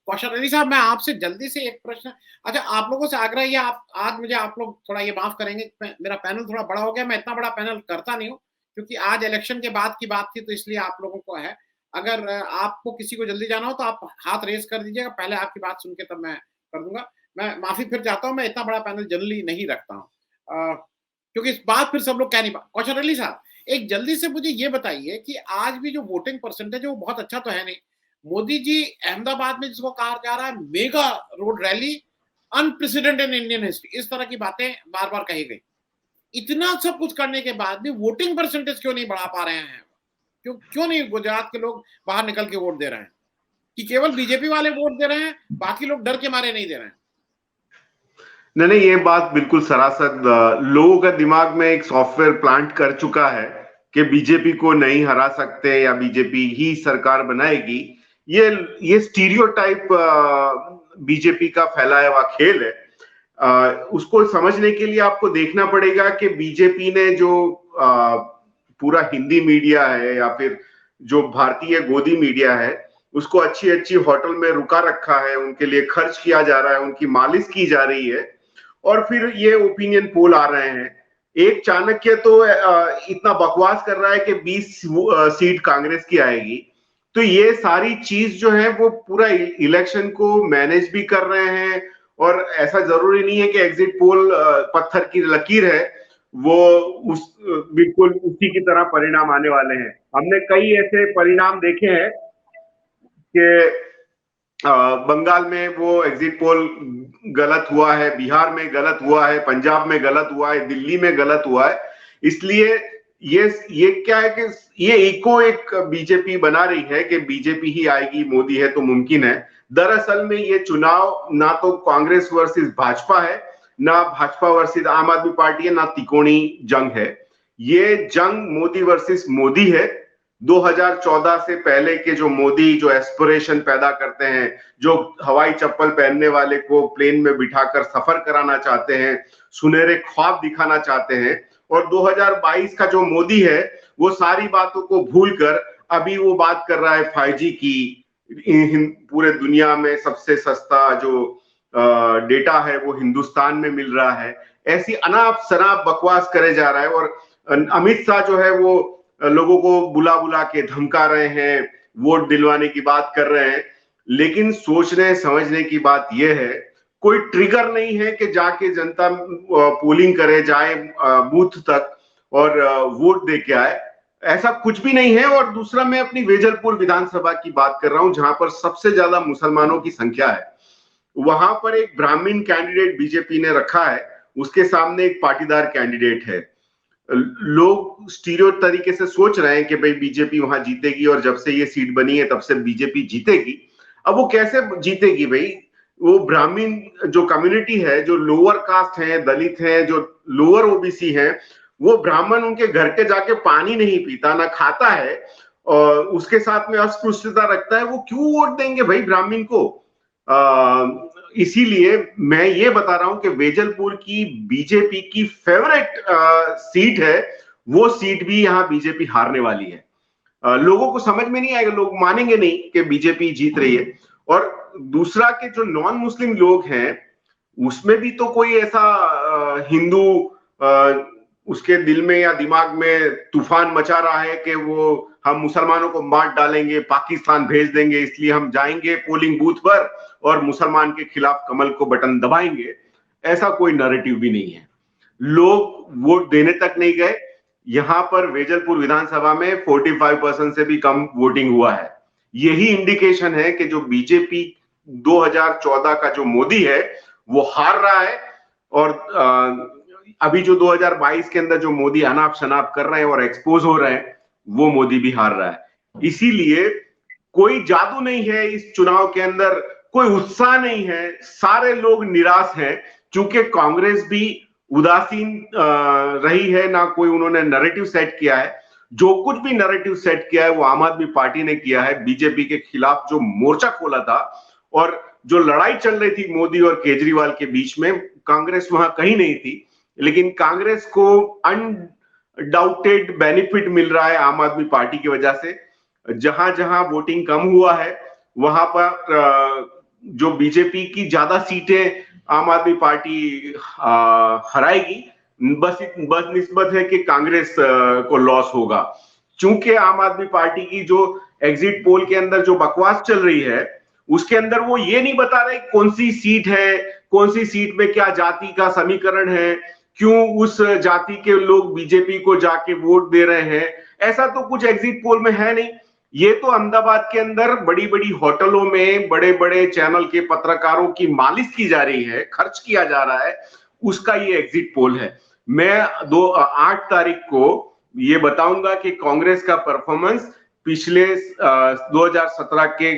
कौशल अली साहब, मैं आपसे जल्दी से एक प्रश्न, अच्छा आप लोगों से आग्रह ये, आप आज मुझे आप लोग थोड़ा ये माफ़ करेंगे, मेरा पैनल थोड़ा बड़ा हो गया, मैं इतना बड़ा पैनल करता नहीं हूँ, क्योंकि आज इलेक्शन के बाद की बात थी तो इसलिए आप लोगों को है। अगर आपको किसी को जल्दी जाना हो तो आप हाथ रेज़ कर दीजिएगा, पहले आपकी बात सुन के तब मैं कर दूँगा। मैं माफ़ी फिर चाहता हूँ, मैं इतना बड़ा पैनल जनरली नहीं रखता हूँ। क्योंकि इस बात फिर सब लोग कह नहीं पा कौशल अली साहब, एक जल्दी से मुझे ये बताइए कि आज भी जो वोटिंग परसेंटेज है वो बहुत अच्छा तो है नहीं। मोदी जी अहमदाबाद में जिसको कहा जा रहा है mega road rally, unprecedented in Indian history, इस तरह की बातें बार-बार कही गई। इतना सब कुछ करने के बाद भी वोटिंग परसेंटेज क्यों नहीं बढ़ा पा रहे हैं? क्यों क्यों नहीं गुजरात के लोग बाहर निकल के वोट दे रहे हैं? कि केवल बीजेपी वाले वोट दे रहे हैं, बाकी लोग डर के मारे नहीं दे रहे हैं? नहीं नहीं, ये बात बिल्कुल सरासर लोगों का दिमाग में एक सॉफ्टवेयर प्लांट कर चुका है कि बीजेपी को नहीं हरा सकते या बीजेपी ही सरकार बनाएगी। ये स्टीरियोटाइप बीजेपी का फैलाया हुआ खेल है। उसको समझने के लिए आपको देखना पड़ेगा कि बीजेपी ने जो पूरा हिंदी मीडिया है या फिर जो भारतीय गोदी मीडिया है उसको अच्छी अच्छी होटल में रुका रखा है, उनके लिए खर्च किया जा रहा है, उनकी मालिश की जा रही है, और फिर ये ओपिनियन पोल आ रहे हैं। एक चाणक्य तो इतना बकवास कर रहा है कि 20 सीट कांग्रेस की आएगी। तो ये सारी चीज जो है वो पूरा इलेक्शन को मैनेज भी कर रहे हैं, और ऐसा जरूरी नहीं है कि एग्जिट पोल पत्थर की लकीर है, वो उस बिल्कुल उसी की तरह परिणाम आने वाले हैं। हमने कई ऐसे परिणाम देखे हैं कि बंगाल में वो एग्जिट पोल गलत हुआ है, बिहार में गलत हुआ है, पंजाब में गलत हुआ है, दिल्ली में गलत हुआ है। इसलिए ये क्या है कि ये इको एक बीजेपी बना रही है कि बीजेपी ही आएगी, मोदी है तो मुमकिन है। दरअसल में ये चुनाव ना तो कांग्रेस वर्सेस भाजपा है, ना भाजपा वर्सेस आम आदमी पार्टी है, ना तिकोनी जंग है। ये जंग मोदी वर्सेस मोदी है। 2014 से पहले के जो मोदी जो एस्पिरेशन पैदा करते हैं, जो हवाई चप्पल पहनने वाले को प्लेन में बिठाकर सफर कराना चाहते हैं, सुनहरे ख्वाब दिखाना चाहते हैं, और 2022 का जो मोदी है वो सारी बातों को भूलकर अभी वो बात कर रहा है 5G की। पूरे दुनिया में सबसे सस्ता जो डेटा है वो हिंदुस्तान में मिल रहा है। ऐसी अनाप शनाप बकवास करे जा रहा है, और अमित शाह जो है वो लोगों को बुला बुला के धमका रहे हैं, वोट दिलवाने की बात कर रहे हैं। लेकिन सोचने समझने की बात यह है, कोई ट्रिगर नहीं है कि जाके जनता पोलिंग करे, जाए बूथ तक और वोट दे के आए, ऐसा कुछ भी नहीं है। और दूसरा, मैं अपनी वेजलपुर विधानसभा की बात कर रहा हूं जहां पर सबसे ज्यादा मुसलमानों की संख्या है। वहां पर एक ब्राह्मण कैंडिडेट बीजेपी ने रखा है, उसके सामने एक पाटीदार कैंडिडेट है। लोग स्टीरियो तरीके से सोच रहे हैं कि भाई बीजेपी वहां जीतेगी, और जब से ये सीट बनी है तब से बीजेपी जीतेगी। अब वो कैसे जीतेगी भाई? वो ब्राह्मण जो कम्युनिटी है, जो लोअर कास्ट है, दलित है, जो लोअर ओबीसी है, वो ब्राह्मण उनके घर के जाके पानी नहीं पीता, ना खाता है, और उसके साथ में अस्पृश्यता रखता है। वो क्यों वोट देंगे भाई ब्राह्मण को? इसीलिए मैं ये बता रहा हूं कि वेजलपुर की बीजेपी की फेवरेट सीट है, वो सीट भी यहां बीजेपी हारने वाली है। लोगों को समझ में नहीं आएगा, लोग मानेंगे नहीं कि बीजेपी जीत रही है। और दूसरा के जो नॉन मुस्लिम लोग हैं उसमें भी तो कोई ऐसा हिंदू उसके दिल में या दिमाग में तूफान मचा रहा है कि वो हम मुसलमानों को मार डालेंगे, पाकिस्तान भेज देंगे, इसलिए हम जाएंगे पोलिंग बूथ पर और मुसलमान के खिलाफ कमल को बटन दबाएंगे। ऐसा कोई नैरेटिव भी नहीं है। लोग वोट देने तक नहीं गए। यहां पर वेजलपुर विधानसभा में 45% से भी कम वोटिंग हुआ है। यही इंडिकेशन है कि जो बीजेपी 2014 का जो मोदी है वो हार रहा है, और अभी जो 2022 के अंदर जो मोदी अनाप शनाप कर रहे हैं और एक्सपोज हो रहे हैं, वो मोदी भी हार रहा है। इसीलिए कोई जादू नहीं है इस चुनाव के अंदर, कोई उत्साह नहीं है, सारे लोग निराश हैं, क्योंकि कांग्रेस भी उदासीन रही है, ना कोई उन्होंने नैरेटिव सेट किया है। जो कुछ भी नैरेटिव सेट किया है वो आम आदमी पार्टी ने किया है। बीजेपी के खिलाफ जो मोर्चा खोला था और जो लड़ाई चल रही थी मोदी और केजरीवाल के बीच में, कांग्रेस वहां कहीं नहीं थी। लेकिन कांग्रेस को अनडाउटेड बेनिफिट मिल रहा है आम आदमी पार्टी की वजह से। जहां जहां वोटिंग कम हुआ है वहां पर जो बीजेपी की ज्यादा सीटें आम आदमी पार्टी हराएगी, बस निस्बत है कि कांग्रेस को लॉस होगा। चूंकि आम आदमी पार्टी की जो एग्जिट पोल के अंदर जो बकवास चल रही है, उसके अंदर वो ये नहीं बता रहे कौन सी सीट है, कौन सी सीट में क्या जाति का समीकरण है, क्यों उस जाति के लोग बीजेपी को जाके वोट दे रहे हैं, ऐसा तो कुछ एग्जिट पोल में है नहीं। ये तो अहमदाबाद के अंदर बड़ी बड़ी होटलों में बड़े बड़े चैनल के पत्रकारों की मालिश की जा रही है, खर्च किया जा रहा है, उसका ये एग्जिट पोल है। मैं 8 तारीख को ये बताऊंगा कि कांग्रेस का परफॉर्मेंस पिछले 2017 के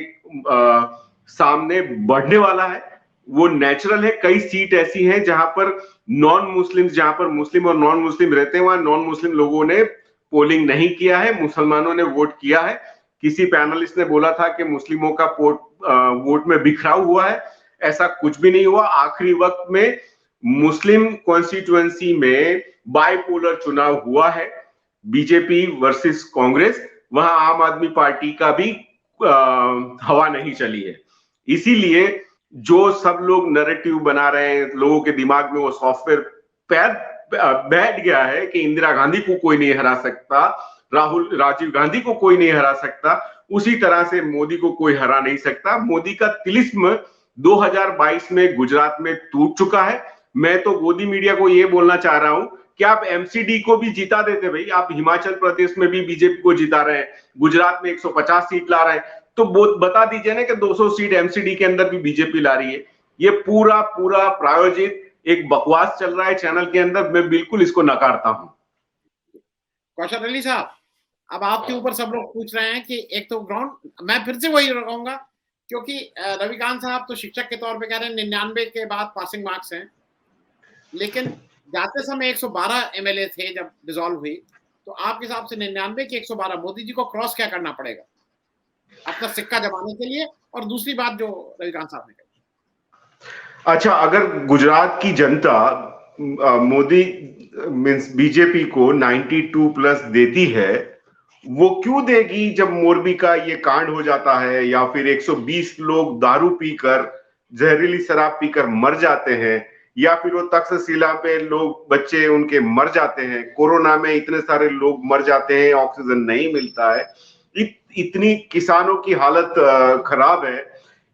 सामने बढ़ने वाला है। वो नेचुरल है। कई सीट ऐसी हैं जहां पर नॉन मुस्लिम, जहां पर मुस्लिम और नॉन मुस्लिम रहते हैं, वहां नॉन मुस्लिम लोगों ने पोलिंग नहीं किया है, मुसलमानों ने वोट किया है। किसी पैनलिस्ट ने बोला था कि मुस्लिमों का वोट में बिखराव हुआ है, ऐसा कुछ भी नहीं हुआ। आखिरी वक्त में मुस्लिम कॉन्स्टिट्यूएंसी में बाइपोलर चुनाव हुआ है, बीजेपी वर्सेस कांग्रेस, वहां आम आदमी पार्टी का भी हवा नहीं चली है। इसीलिए जो सब लोग नैरेटिव बना रहे हैं, लोगों के दिमाग में वो सॉफ्टवेयर बैठ गया है कि इंदिरा गांधी को कोई नहीं हरा सकता, राजीव गांधी को कोई नहीं हरा सकता, उसी तरह से मोदी को कोई हरा नहीं सकता। मोदी का तिलिस्म 2022 में गुजरात में टूट चुका है। मैं तो गोदी मीडिया को ये बोलना चाह रहा हूं कि आप एमसीडी को भी जिता देते भाई, आप हिमाचल प्रदेश में भी बीजेपी को जिता रहे हैं, गुजरात में 150 सीट ला रहे हैं, तो बता दीजिए ना कि 200 सीट एमसीडी के अंदर भी बीजेपी ला रही है। ये पूरा प्रायोजित एक बकवास चल रहा है चैनल के अंदर, मैं बिल्कुल इसको नकारता हूं। कौशल अली साहब, अब आपके ऊपर सब लोग पूछ रहे हैं कि एक तो ग्राउंड, मैं फिर से वही कहूंगा, क्योंकि रविकांत साहब तो शिक्षक के तौर पे कह रहे हैं 99 के बाद पासिंग मार्क्स हैं, लेकिन जाते समय 112 एमएलए थे जब डिसॉल्व हुई, तो आपके हिसाब से 99 के 112 मोदी जी को क्रॉस क्या करना पड़ेगा अपना सिक्का जमाने के लिए? और दूसरी बात जो रविकांत साहब ने कही, अच्छा, अगर गुजरात की जनता मोदी मींस बीजेपी को 92 प्लस देती है, वो क्यों देगी जब मोरबी का ये कांड हो जाता है, या फिर 120 लोग दारू पीकर, जहरीली शराब पीकर मर जाते हैं, या फिर वो तक्षशिला पे लोग, बच्चे उनके मर जाते हैं, कोरोना में इतने सारे लोग मर जाते हैं, ऑक्सीजन नहीं मिलता है, इतनी किसानों की हालत खराब है,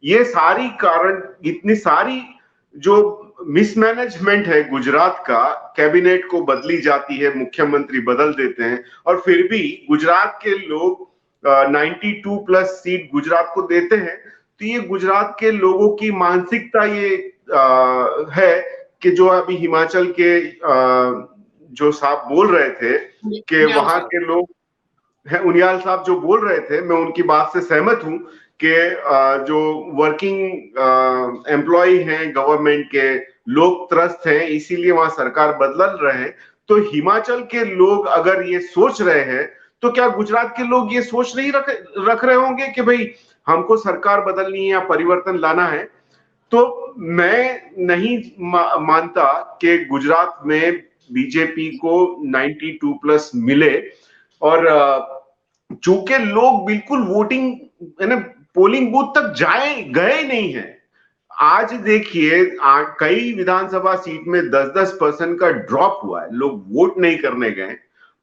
ये सारी कारण, इतनी सारी जो मिसमैनेजमेंट है गुजरात का, कैबिनेट को बदली जाती है, मुख्यमंत्री बदल देते हैं, और फिर भी गुजरात के लोग 92 प्लस सीट गुजरात को देते हैं, तो ये गुजरात के लोगों की मानसिकता ये है कि जो अभी हिमाचल के जो साहब बोल रहे थे कि वहां के लोग हैं, उनियाल साहब जो बोल रहे थे, मैं उनकी बात से सहमत हूं कि जो वर्किंग एम्प्लॉय हैं गवर्नमेंट के, लोग त्रस्त हैं, इसीलिए वहां सरकार बदल रहे हैं। तो हिमाचल के लोग अगर ये सोच रहे हैं, तो क्या गुजरात के लोग ये सोच नहीं रख रहे होंगे कि भाई हमको सरकार बदलनी है या परिवर्तन लाना है? तो मैं नहीं मानता कि गुजरात में बीजेपी को 92 प्लस मिले, और चूंकि लोग बिल्कुल वोटिंग है ना, पोलिंग बूथ तक गए नहीं है। आज देखिए कई विधानसभा सीट में 10-10% का ड्रॉप हुआ है, लोग वोट नहीं करने गए,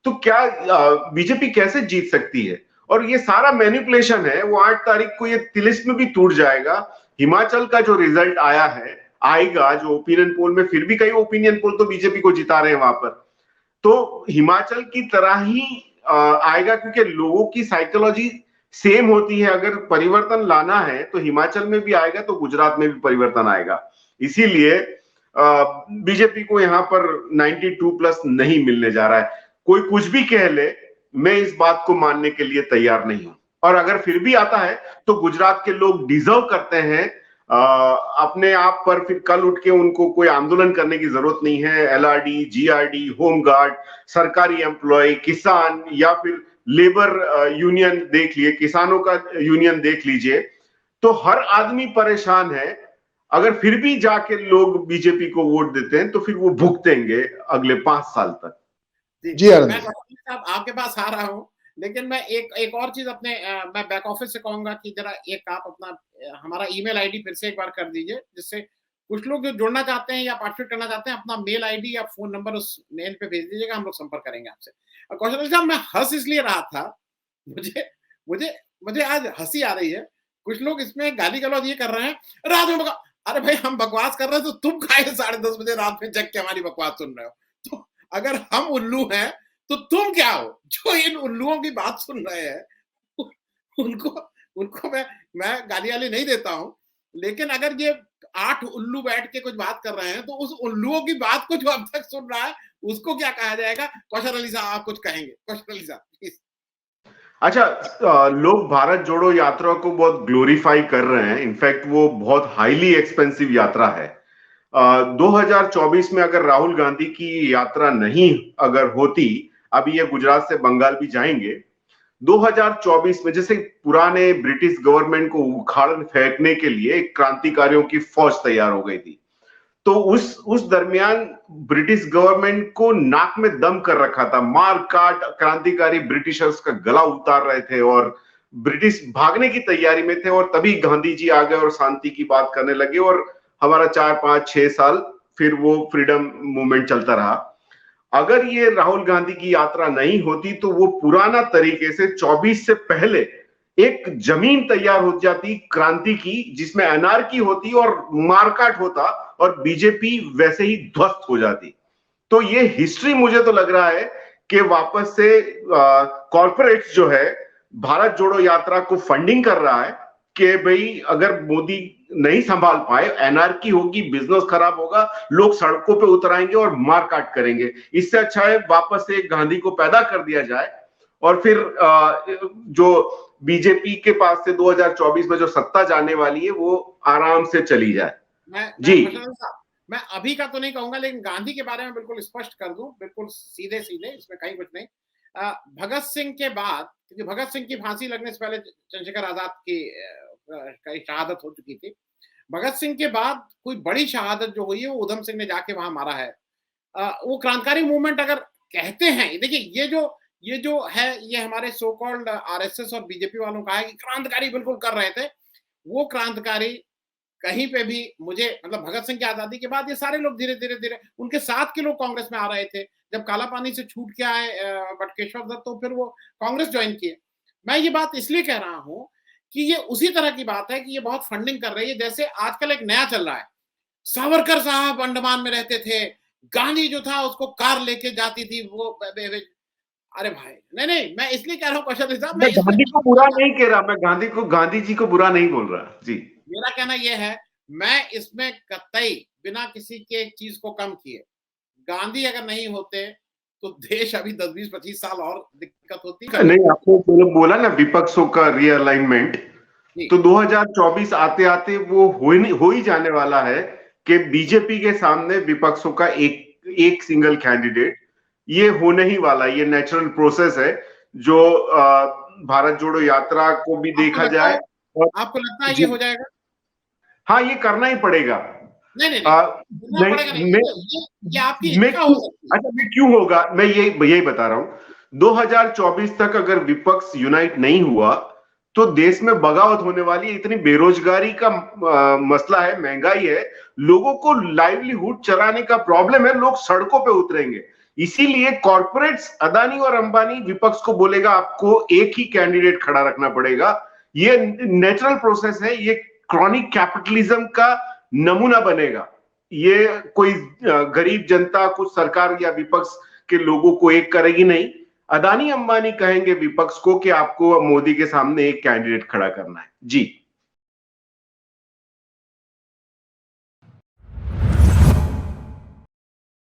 तो क्या बीजेपी कैसे जीत सकती है? और ये सारा मैनिपुलेशन है। वो 8 तारीख को ये तिलिस्म भी टूट जाएगा। हिमाचल का जो रिजल्ट आएगा, जो ओपिनियन पोल में, फिर भी कई ओपिनियन पोल तो बीजेपी को जिता रहे हैं वहां पर, तो हिमाचल की तरह ही आएगा, क्योंकि लोगों की साइकोलॉजी सेम होती है। अगर परिवर्तन लाना है तो हिमाचल में भी आएगा, तो गुजरात में भी परिवर्तन आएगा। इसीलिए बीजेपी को यहाँ पर 92 प्लस नहीं मिलने जा रहा है। कोई कुछ भी कह ले, मैं इस बात को मानने के लिए तैयार नहीं हूं। और अगर फिर भी आता है तो गुजरात के लोग डिजर्व करते हैं अपने आप पर, फिर कल उठ के उनको कोई आंदोलन करने की जरूरत नहीं है। एलआरडी, जीआरडी, होमगार्ड, सरकारी एम्प्लॉय, किसान, या फिर लेबर यूनियन देख लिए, किसानों का यूनियन देख लीजिए, तो हर आदमी परेशान है। अगर फिर भी जाके लोग बीजेपी को वोट देते हैं, तो फिर वो भुगतेंगे अगले 5 साल तक। जी, मैं साहब आपके पास आ रहा हूं, लेकिन मैं एक और चीज अपने मैं बैक ऑफिस से कहूंगा कि जरा एक आप अपना हमारा ईमेल आईडी फिर से एक बार कर दीजिए, जिससे कुछ लोग जो जुड़ना चाहते हैं या पार्टिसिपेट करना चाहते हैं, अपना मेल आईडी या फोन नंबर उस मेल पे भेज दीजिएगा, हम लोग संपर्क करेंगे आपसे। और कौशल साहब, मैं हंस इसलिए रहा था, मुझे मुझे मुझे आज हंसी आ रही है। कुछ लोग इसमें गाली गलौज ये कर रहे हैं, रात में बका, अरे भाई हम बकवास कर रहे हैं तो तुम काहे 10:30 बजे रात में जग के हमारी बकवास सुन रहे हो? तो अगर हम उल्लू हैं तो तुम क्या हो जो इन उल्लुओं की बात सुन रहे हैं? उनको उनको मैं गाली वाली नहीं देता हूं, लेकिन अगर ये 8 उल्लू बैठ के कुछ बात कर रहे हैं तो उस उल्लुओं की बात को जो अब तक सुन रहा है उसको क्या कहा जाएगा? कौशल अली साहब आप कुछ कहेंगे? कौशल अली साहब प्लीज। अच्छा, लोग भारत जोड़ो यात्रा को बहुत ग्लोरीफाई कर रहे हैं। इनफैक्ट वो बहुत हाईली एक्सपेंसिव यात्रा है। 2024 में अगर राहुल गांधी की यात्रा नहीं अगर होती, अभी ये गुजरात से बंगाल भी जाएंगे, 2024 में जैसे पुराने ब्रिटिश गवर्नमेंट को उखाड़ फेंकने के लिए क्रांतिकारियों की फौज तैयार हो गई थी, तो उस दरमियान ब्रिटिश गवर्नमेंट को नाक में दम कर रखा था। मार काट क्रांतिकारी ब्रिटिशर्स का गला उतार रहे थे और ब्रिटिश भागने की तैयारी में थे, और तभी गांधी जी आ गए और शांति की बात करने लगे, और हमारा 4, 5, 6 साल फिर वो फ्रीडम मूवमेंट चलता रहा। अगर ये राहुल गांधी की यात्रा नहीं होती तो वो पुराना तरीके से 24 से पहले एक जमीन तैयार हो जाती क्रांति की, जिसमें अनार्की होती और मारकाट होता और बीजेपी वैसे ही ध्वस्त हो जाती। तो ये हिस्ट्री मुझे तो लग रहा है कि वापस से कॉर्पोरेट्स जो है भारत जोड़ो यात्रा को फंडिंग कर रहा है कि भाई अगर मोदी नहीं संभाल पाए, एनआरकी होगी, बिजनेस खराब होगा, लोग सड़कों पे उतर आएंगे और मारकाट करेंगे। इससे अच्छा है वापस से गांधी को पैदा कर दिया जाए और फिर जो बीजेपी के पास से 2024 में जो सत्ता जाने वाली है वो आराम से चली जाए। मैं अभी का तो नहीं कहूंगा, लेकिन गांधी के बारे में बिल्कुल स्पष्ट कर दूं, बिल्कुल सीधे सीधे, इसमें कहीं कुछ नहीं। भगत सिंह के बाद, क्योंकि भगत सिंह की फांसी लगने से पहले चंद्रशेखर आजाद की शहादत हो चुकी थी। भगत सिंह के बाद कोई बड़ी शहादत जो हुई है वो उधम सिंह ने जाके वहां मारा है। वो क्रांतिकारी मूवमेंट अगर कहते हैं, देखिए ये जो है ये हमारे सो कॉल्ड आरएसएस और बीजेपी वालों का है कि क्रांतिकारी बिल्कुल कर रहे थे। वो क्रांतिकारी कहीं पे भी मुझे, मतलब भगत सिंह की आजादी के बाद ये सारे लोग धीरे धीरे उनके साथ के लोग कांग्रेस में आ रहे थे। जब काला पानी से छूट के आए बटकेश्वर दत्त, तो फिर वो कांग्रेस ज्वाइन किए। मैं ये बात इसलिए कह रहा हूं कि ये उसी तरह की बात है कि ये बहुत फंडिंग कर रही है। जैसे आजकल एक नया चल रहा है, सावरकर साहब अंडमान में रहते थे, गांधी जो था उसको कार लेके जाती थी वो। अरे भाई नहीं, मैं इसलिए कह रहा हूँ कौशल साहब, मैं गांधी को बुरा नहीं कह रहा, मैं गांधी जी को बुरा नहीं बोल रहा जी। मेरा कहना यह है, मैं इसमें कतई बिना किसी के चीज को कम किए, गांधी अगर नहीं होते तो देश अभी 10, 20, 25 साल और दिक्कत होती। नहीं, आपने बोला ना विपक्षों का रीअलाइनमेंट, तो 2024 आते आते वो हो ही जाने वाला है कि बीजेपी के सामने विपक्षों का एक सिंगल कैंडिडेट, ये होने ही वाला, ये नेचुरल प्रोसेस है जो भारत जोड़ो यात्रा को भी देखा जाए। आपको लगता है ये हो जाएगा? हाँ, ये करना ही पड़ेगा। नहीं, मैं क्यों होगा, मैं यही बता रहा हूं। 2024 तक अगर विपक्ष यूनाइट नहीं हुआ तो देश में बगावत होने वाली है। इतनी बेरोजगारी का मसला है, महंगाई है, लोगों को लाइवलीहुड चलाने का प्रॉब्लम है, लोग सड़कों पे उतरेंगे। इसीलिए कॉर्पोरेट्स अदानी और अंबानी विपक्ष को बोलेगा आपको एक ही कैंडिडेट खड़ा रखना पड़ेगा। ये नेचुरल प्रोसेस है, ये क्रॉनिक कैपिटलिज्म का नमूना बनेगा। ये कोई गरीब जनता, कुछ सरकार या विपक्ष के लोगों को एक करेगी नहीं। अदानी अंबानी कहेंगे विपक्ष को कि आपको मोदी के सामने एक कैंडिडेट खड़ा करना है। जी।